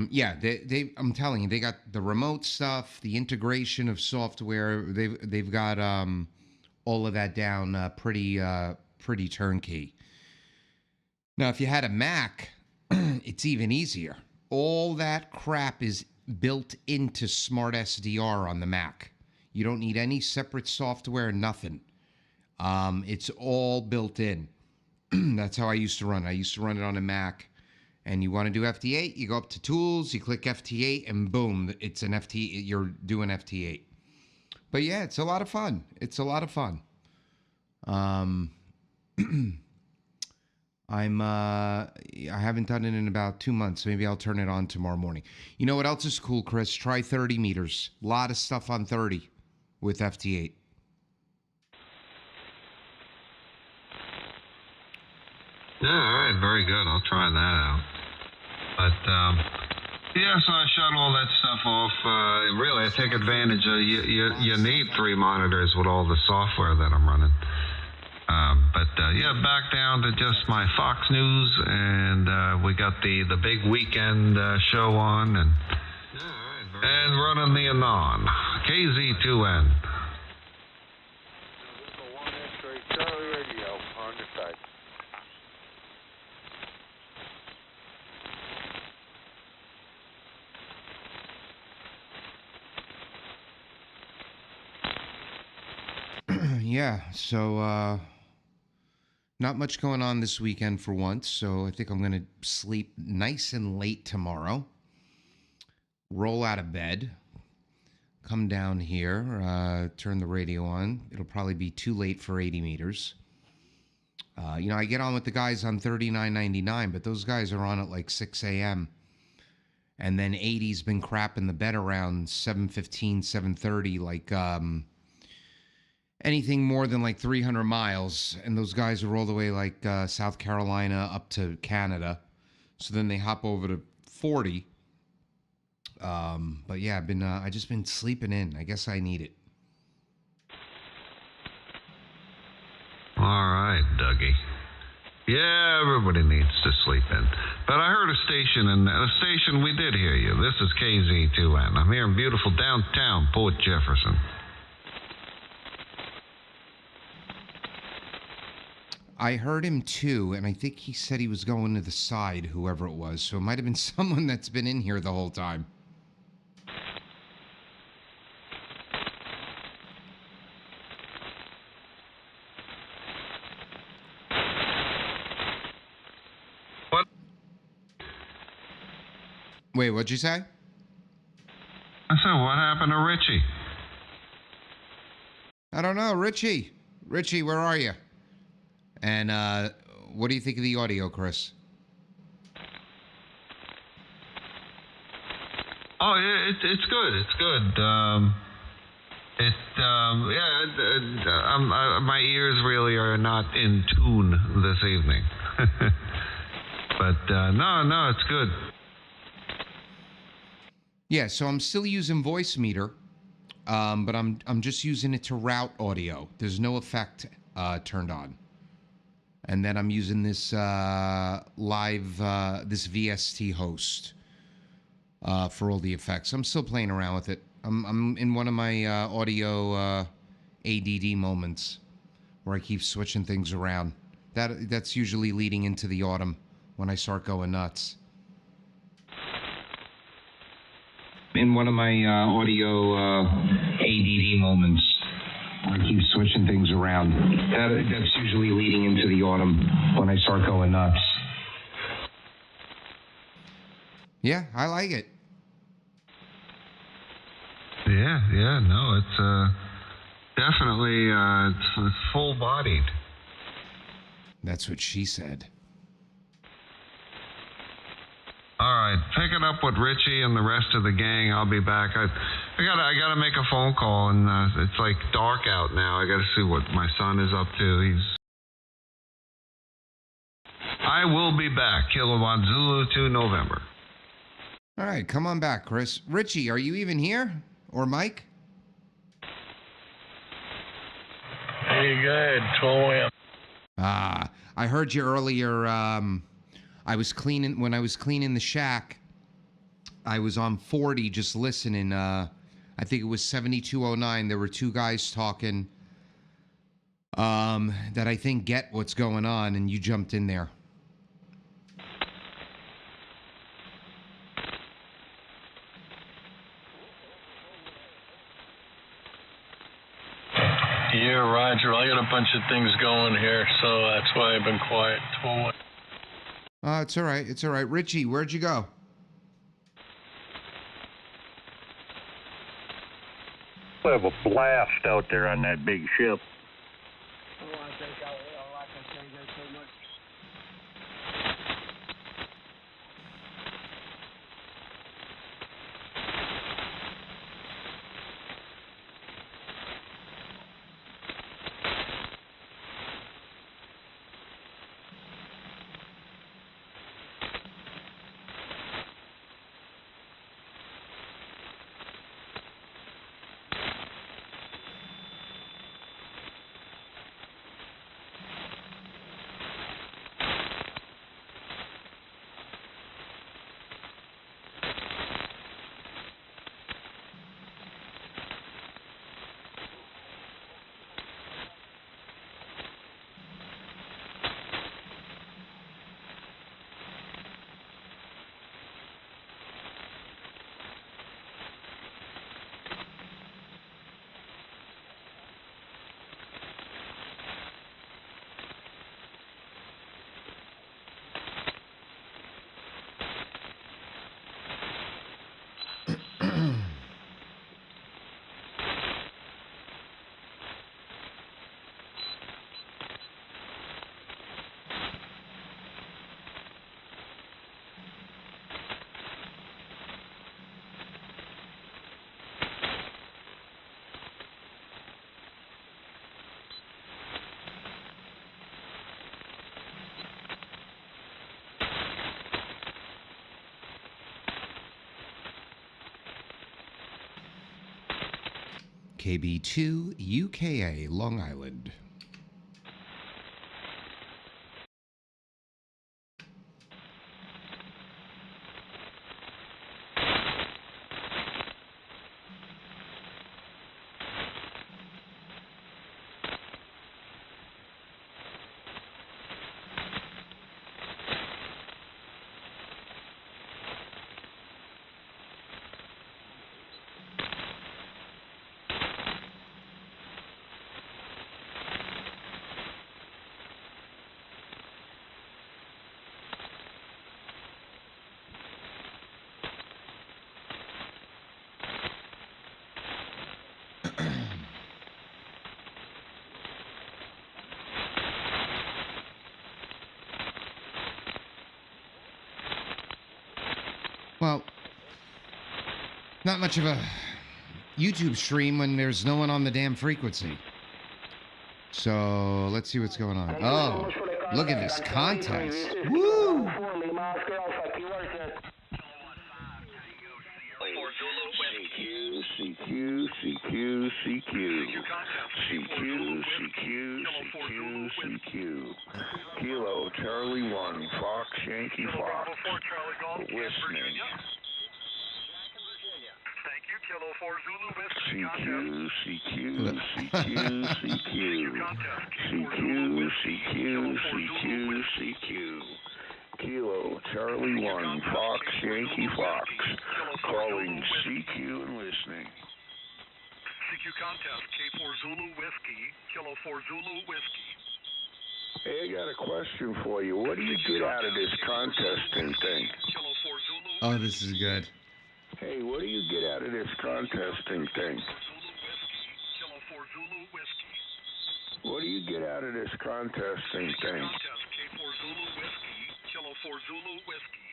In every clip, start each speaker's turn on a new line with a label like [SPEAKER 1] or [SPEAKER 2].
[SPEAKER 1] Yeah, I'm telling you, they got the remote stuff, the integration of software. They've got all of that down pretty turnkey. Now, if you had a Mac, it's even easier. All that crap is built into Smart SDR on the Mac. You don't need any separate software, nothing. It's all built in. That's how I used to run. I used to run it on a Mac. And you want to do FT8, you go up to Tools, you click FT8, and boom, it's an FT. You're doing FT8. But yeah, it's a lot of fun. It's a lot of fun. I haven't done it in about 2 months. Maybe I'll turn it on tomorrow morning. You know what else is cool, Chris? Try 30 meters. A lot of stuff on 30 with FT8.
[SPEAKER 2] Yeah, all right, very good. I'll try that out. But, yeah, so I shut all that stuff off. Really, I take advantage of, you need 3 monitors with all the software that I'm running. Yeah, back down to just my Fox News, and we got the big weekend show on, and running the Anon, KZ2N.
[SPEAKER 3] Charlie Radio on your side.
[SPEAKER 1] Yeah, so not much going on this weekend for once, so I think I'm going to sleep nice and late tomorrow. Roll out of bed, come down here, turn the radio on. It'll probably be too late for 80 meters. I get on with the guys on 39.99, but those guys are on at like 6 a.m. And then 80's been crapping the bed around 7:15, 7:30, like anything more than like 300 miles. And those guys are all the way like South Carolina up to Canada. So then they hop over to 40. But yeah, I just been sleeping in. I guess I need it.
[SPEAKER 2] All right, Dougie. Yeah, everybody needs to sleep in. But I heard a station, we did hear you. This is KZ2N. I'm here in beautiful downtown Port Jefferson.
[SPEAKER 1] I heard him too, and I think he said he was going to the side, whoever it was. So it might have been someone that's been in here the whole time.
[SPEAKER 2] What?
[SPEAKER 1] Wait, what'd you say?
[SPEAKER 2] I said, what happened to Richie?
[SPEAKER 1] I don't know. Richie, where are you? And what do you think of the audio, Chris?
[SPEAKER 2] Oh, yeah, it's good. It's good. My ears really are not in tune this evening. But no, it's good.
[SPEAKER 1] Yeah, so I'm still using Voicemeeter, but I'm just using it to route audio. There's no effect turned on. And then I'm using this this VST host for all the effects. I'm still playing around with it. I'm in one of my audio ADD moments where I keep switching things around. That's usually leading into the autumn when I start going nuts. In one of my audio ADD moments, I keep switching things around. That's usually leading into the autumn when I start going nuts. Yeah, I like it.
[SPEAKER 2] Yeah, no, it's definitely it's full-bodied.
[SPEAKER 1] That's what she said.
[SPEAKER 2] All right, pick it up with Richie and the rest of the gang. I'll be back. I gotta make a phone call, and it's like dark out now. I gotta see what my son is up to. I will be back. Kilowatt Zulu 2 November.
[SPEAKER 1] All right, come on back, Chris. Richie, are you even here? Or Mike?
[SPEAKER 3] Hey, good. 12 a.m.
[SPEAKER 1] I heard you earlier. When I was cleaning the shack, I was on 40 just listening. I think it was 7209. There were two guys talking that I think get what's going on, and you jumped in there.
[SPEAKER 3] Yeah, Roger. I got a bunch of things going here, so that's why I've been quiet.
[SPEAKER 1] It's all right. It's all right. Richie, where'd you go?
[SPEAKER 4] We have a blast out there on that big ship.
[SPEAKER 1] KB2 UKA, Long Island. Well, not much of a YouTube stream when there's no one on the damn frequency. So let's see what's going on. Oh, look at this contest. Woo!
[SPEAKER 4] CQ, CQ, CQ, CQ, CQ, CQ, CQ. Kilo, Charlie 1, Fox, Yankee Fox. Listening. CQ, CQ, CQ, CQ. CQ, CQ, CQ, CQ. Kilo, Charlie 1, Fox, Yankee Fox. Calling CQ and listening.
[SPEAKER 5] CQ contest, K4 Zulu Whiskey, Kilo 4 Zulu Whiskey.
[SPEAKER 4] Hey, I got a question for you. What do you get out of this contesting thing?
[SPEAKER 1] Oh, this is good.
[SPEAKER 4] Hey, what do you get out of this contesting thing?
[SPEAKER 5] Kilo 4 Zulu Whiskey.
[SPEAKER 4] What do you get out of this contesting thing?
[SPEAKER 5] Contest, K4 Zulu Whiskey, Kilo 4 Zulu Whiskey.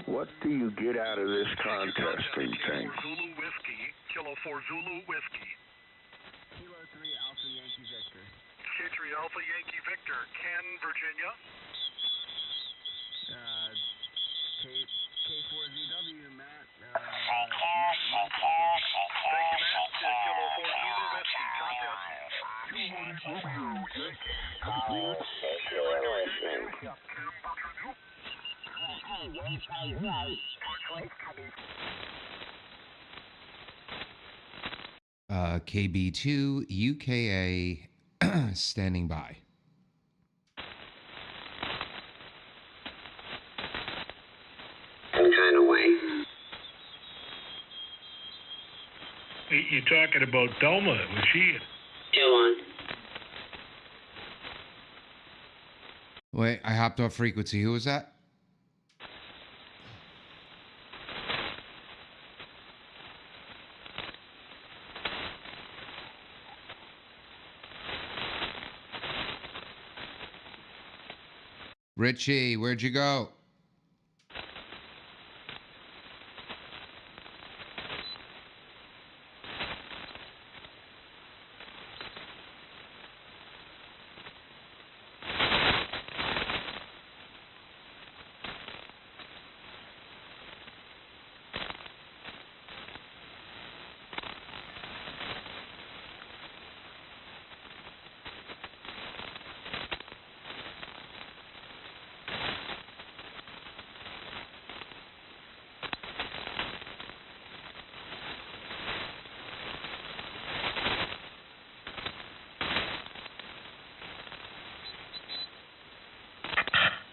[SPEAKER 4] What do you get out of this contesting thing?
[SPEAKER 5] Zulu Whiskey, Kilo 4 Zulu Whiskey.
[SPEAKER 6] Kilo 3 Alpha Yankee Victor.
[SPEAKER 5] K3 Alpha Yankee Victor, Ken, Virginia.
[SPEAKER 6] K4ZW, Matt.
[SPEAKER 5] Thank you, Matt. Kilo 4 Zulu Whiskey, contest.
[SPEAKER 1] KB2 UKA standing by.
[SPEAKER 7] Some kind of way.
[SPEAKER 5] You're talking about Doma. Was she?
[SPEAKER 7] Still on.
[SPEAKER 1] Wait, I hopped off frequency. Who was that? Richie, where'd you go?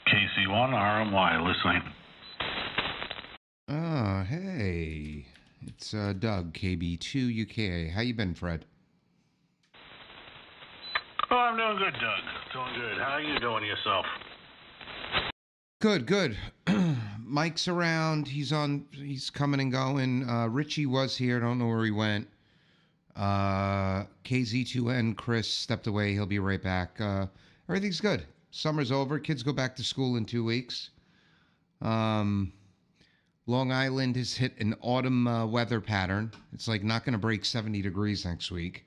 [SPEAKER 8] KC1 RMY listening.
[SPEAKER 1] Oh, hey. It's Doug, KB2 UKA. How you been, Fred?
[SPEAKER 8] Oh, I'm doing good, Doug. Doing good. How are you doing yourself?
[SPEAKER 1] Good, good. Mike's around. He's coming and going. Richie was here. Don't know where he went. KZ2N, Chris stepped away. He'll be right back. Everything's good. Summer's over. Kids go back to school in 2 weeks. Long Island has hit an autumn weather pattern. It's like not going to break 70 degrees next week.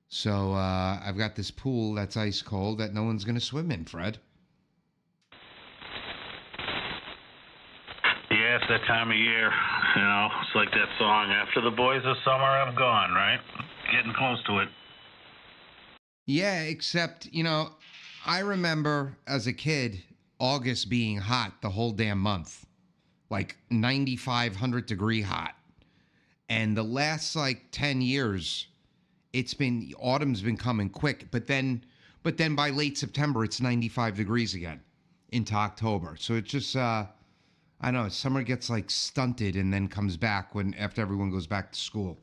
[SPEAKER 1] So I've got this pool that's ice cold that no one's going to swim in, Fred.
[SPEAKER 8] Yeah, it's that time of year. You know, it's like that song, After the Boys of Summer Have Gone, right? Getting close to it.
[SPEAKER 1] Yeah, except, I remember as a kid, August being hot the whole damn month. Like 95, 100-degree hot. And the last, 10 years, autumn's been coming quick. But then by late September, it's 95 degrees again into October. So it's just, I don't know, summer gets, stunted and then comes back after everyone goes back to school.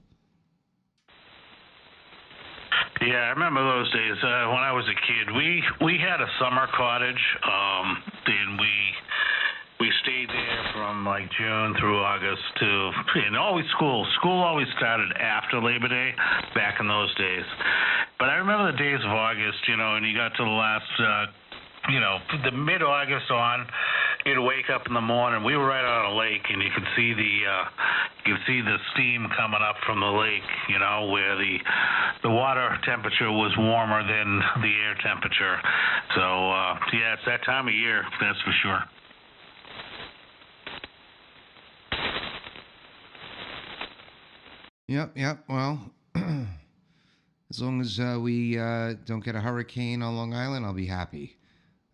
[SPEAKER 8] Yeah, I remember those days. When I was a kid, we had a summer cottage, and we stayed there from June through August and always school. School always started after Labor Day back in those days. But I remember the days of August, and you got to the last, the mid-August on. You'd wake up in the morning. We were right on a lake, and you could see the steam coming up from the lake. Where the water temperature was warmer than the air temperature. So yeah, it's that time of year. That's for sure.
[SPEAKER 1] Yep. Well, as long as we don't get a hurricane on Long Island, I'll be happy.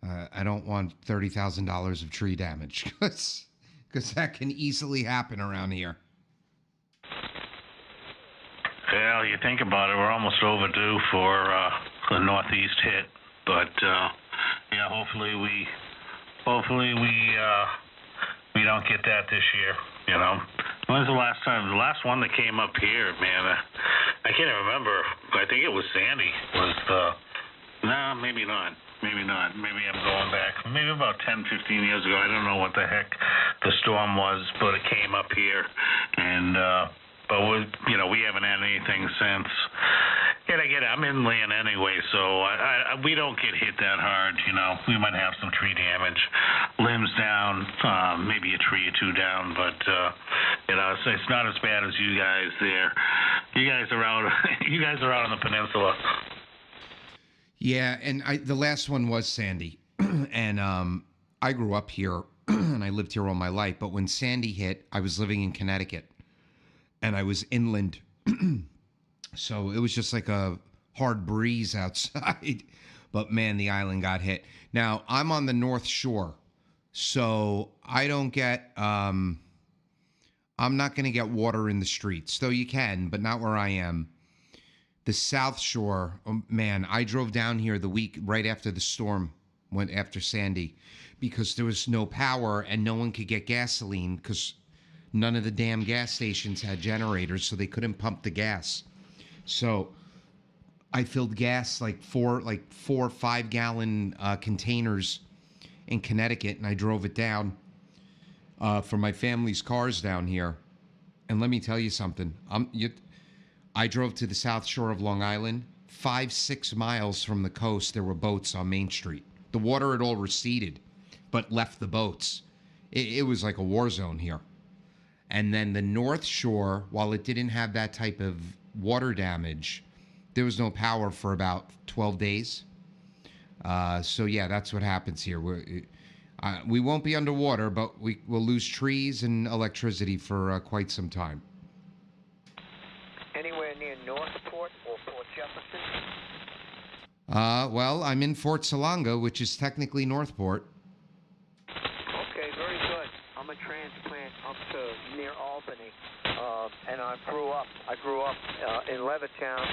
[SPEAKER 1] I don't want $30,000 of tree damage because that can easily happen around here.
[SPEAKER 8] Well, you think about it, we're almost overdue for the Northeast hit, but yeah, hopefully we don't get that this year. When's the last time? The last one that came up here, man. I can't even remember. I think it was Sandy. No, maybe not. Maybe not. Maybe I'm going back. Maybe about 10, 15 years ago. I don't know what the heck the storm was, but it came up here, and but we haven't had anything since. And I get it. I'm inland anyway, so we don't get hit that hard. We might have some tree damage, limbs down, maybe a tree or two down, but it's not as bad as you guys there. You guys are out. You guys are out on the peninsula.
[SPEAKER 1] Yeah, and the last one was Sandy, and I grew up here and I lived here all my life. But when Sandy hit, I was living in Connecticut, and I was inland, so it was just like a hard breeze outside. But man, the island got hit. Now I'm on the North Shore, so I don't get I'm not going to get water in the streets, though you can, but not where I am. The South Shore, oh, man, I drove down here the week right after the storm, went after Sandy, because there was no power and no one could get gasoline because none of the damn gas stations had generators, so they couldn't pump the gas. So I filled gas like four 5-gallon containers in Connecticut, and I drove it down for my family's cars down here. And let me tell you something. I drove to the South Shore of Long Island. 5-6 miles from the coast, there were boats on Main Street. The water had all receded, but left the boats. It was like a war zone here. And then the North Shore, while it didn't have that type of water damage, there was no power for about 12 days. So yeah, that's what happens here. We won't be underwater, but we'll lose trees and electricity for quite some time.
[SPEAKER 6] Anywhere near Northport or Port Jefferson?
[SPEAKER 1] Well, I'm in Fort Salonga, which is technically Northport.
[SPEAKER 6] Okay, very good. I'm a transplant up to near Albany, and I grew up in Levittown,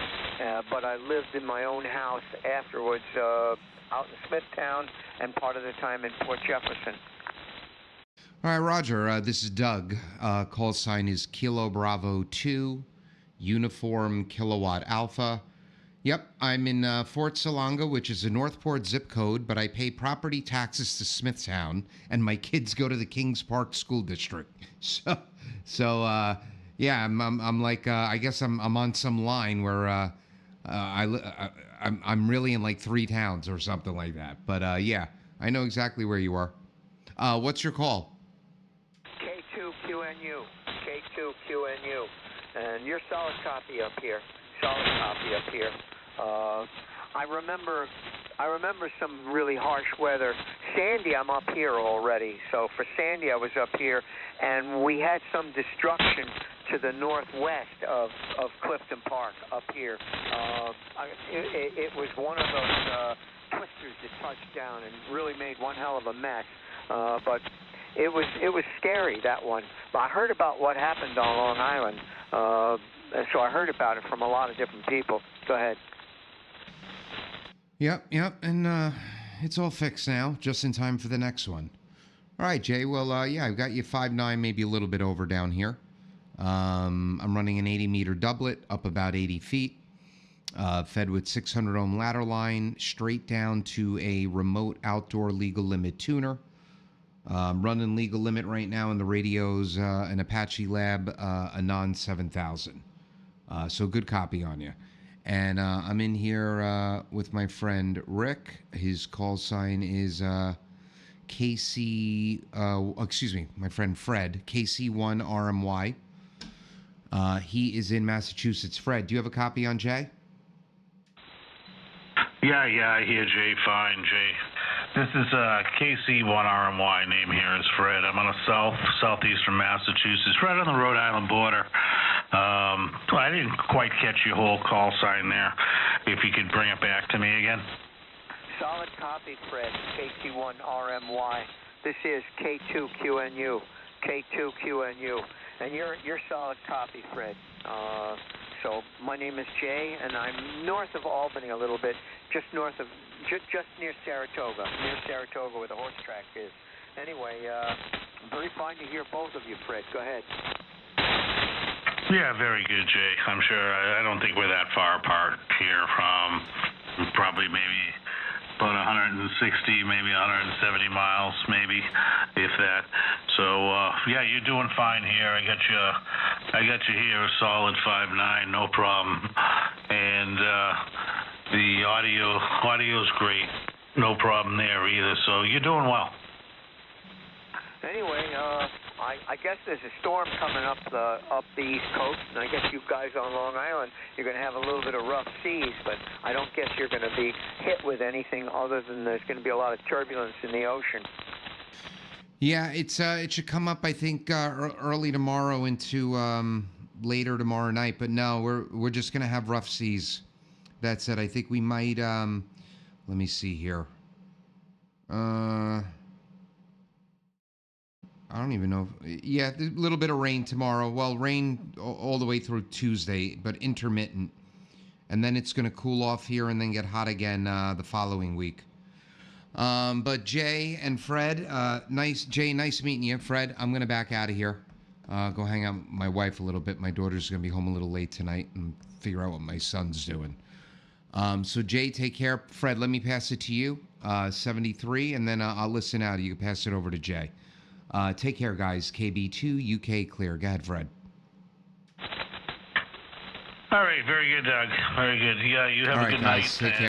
[SPEAKER 6] but I lived in my own house afterwards out in Smithtown and part of the time in Port Jefferson.
[SPEAKER 1] All right, Roger. This is Doug. Call sign is Kilo Bravo 2, Uniform Kilowatt Alpha. Yep, I'm in Fort Salonga, which is a Northport zip code, but I pay property taxes to Smithtown, and my kids go to the Kings Park School District. Yeah, I'm like, I guess I'm on some line where I'm really in like 3 towns or something like that. But yeah, I know exactly where you are. What's your call?
[SPEAKER 6] K2QNU, K2QNU, and you're solid copy up here. I remember some really harsh weather. Sandy, I'm up here already. So for Sandy, I was up here, and we had some destruction to the northwest of Clifton Park up here. It was one of those twisters that touched down and really made one hell of a mess. But it was scary, that one. But I heard about what happened on Long Island. So I heard about it from a lot of different people. Go ahead.
[SPEAKER 1] Yep, and it's all fixed now, just in time for the next one. All right, Jay, well, yeah, I've got you 5'9", maybe a little bit over down here. I'm running an 80-meter doublet, up about 80 feet, fed with 600-ohm ladder line, straight down to a remote outdoor legal limit tuner. Running legal limit right now in the radios, an Apache Lab, a non 7000. So good copy on you. And I'm in here with my friend Rick. His call sign is KC, my friend Fred, KC1RMY. He is in Massachusetts. Fred, do you have a copy on Jay?
[SPEAKER 8] Yeah, I hear Jay fine, Jay. This is KC1RMY. Name here is Fred. I'm on the southeastern Massachusetts, right on the Rhode Island border. I didn't quite catch your whole call sign there. If you could bring it back to me again.
[SPEAKER 6] Solid copy, Fred. KC1RMY. This is K2QNU. K2QNU. And you're solid copy, Fred. So my name is Jay, and I'm north of Albany a little bit, just near Saratoga, where the horse track is. Anyway, very fine to hear both of you, Fred. Go ahead.
[SPEAKER 8] Yeah, very good, Jay. I'm sure. I don't think we're that far apart here. Probably maybe about 160, maybe 170 miles, maybe, if that. So yeah, you're doing fine here. I got you here a solid 5'9", no problem. And the audio's great, no problem there either. So you're doing well.
[SPEAKER 6] Anyway, I guess there's a storm coming up the East Coast, and I guess you guys on Long Island, you're going to have a little bit of rough seas, but I don't guess you're going to be hit with anything other than there's going to be a lot of turbulence in the ocean.
[SPEAKER 1] Yeah, it should come up, I think, early tomorrow into later tomorrow night. But no, we're just going to have rough seas. That said, I think we might. Let me see here. I don't even know. Yeah, a little bit of rain tomorrow. Well, rain all the way through Tuesday, but intermittent. And then it's going to cool off here and then get hot again the following week. But Jay and Fred, nice meeting you. Fred, I'm going to back out of here. Go hang out with my wife a little bit. My daughter's going to be home a little late tonight and figure out what my son's doing. So Jay, take care. Fred, let me pass it to you, 73, and then I'll listen out. You can pass it over to Jay. Take care, guys. KB2, UK clear. Go ahead, Fred.
[SPEAKER 8] All right, very good, Doug. Very good. Yeah, you have
[SPEAKER 1] All
[SPEAKER 8] a
[SPEAKER 1] right,
[SPEAKER 8] good
[SPEAKER 1] guys,
[SPEAKER 8] night.
[SPEAKER 1] take care.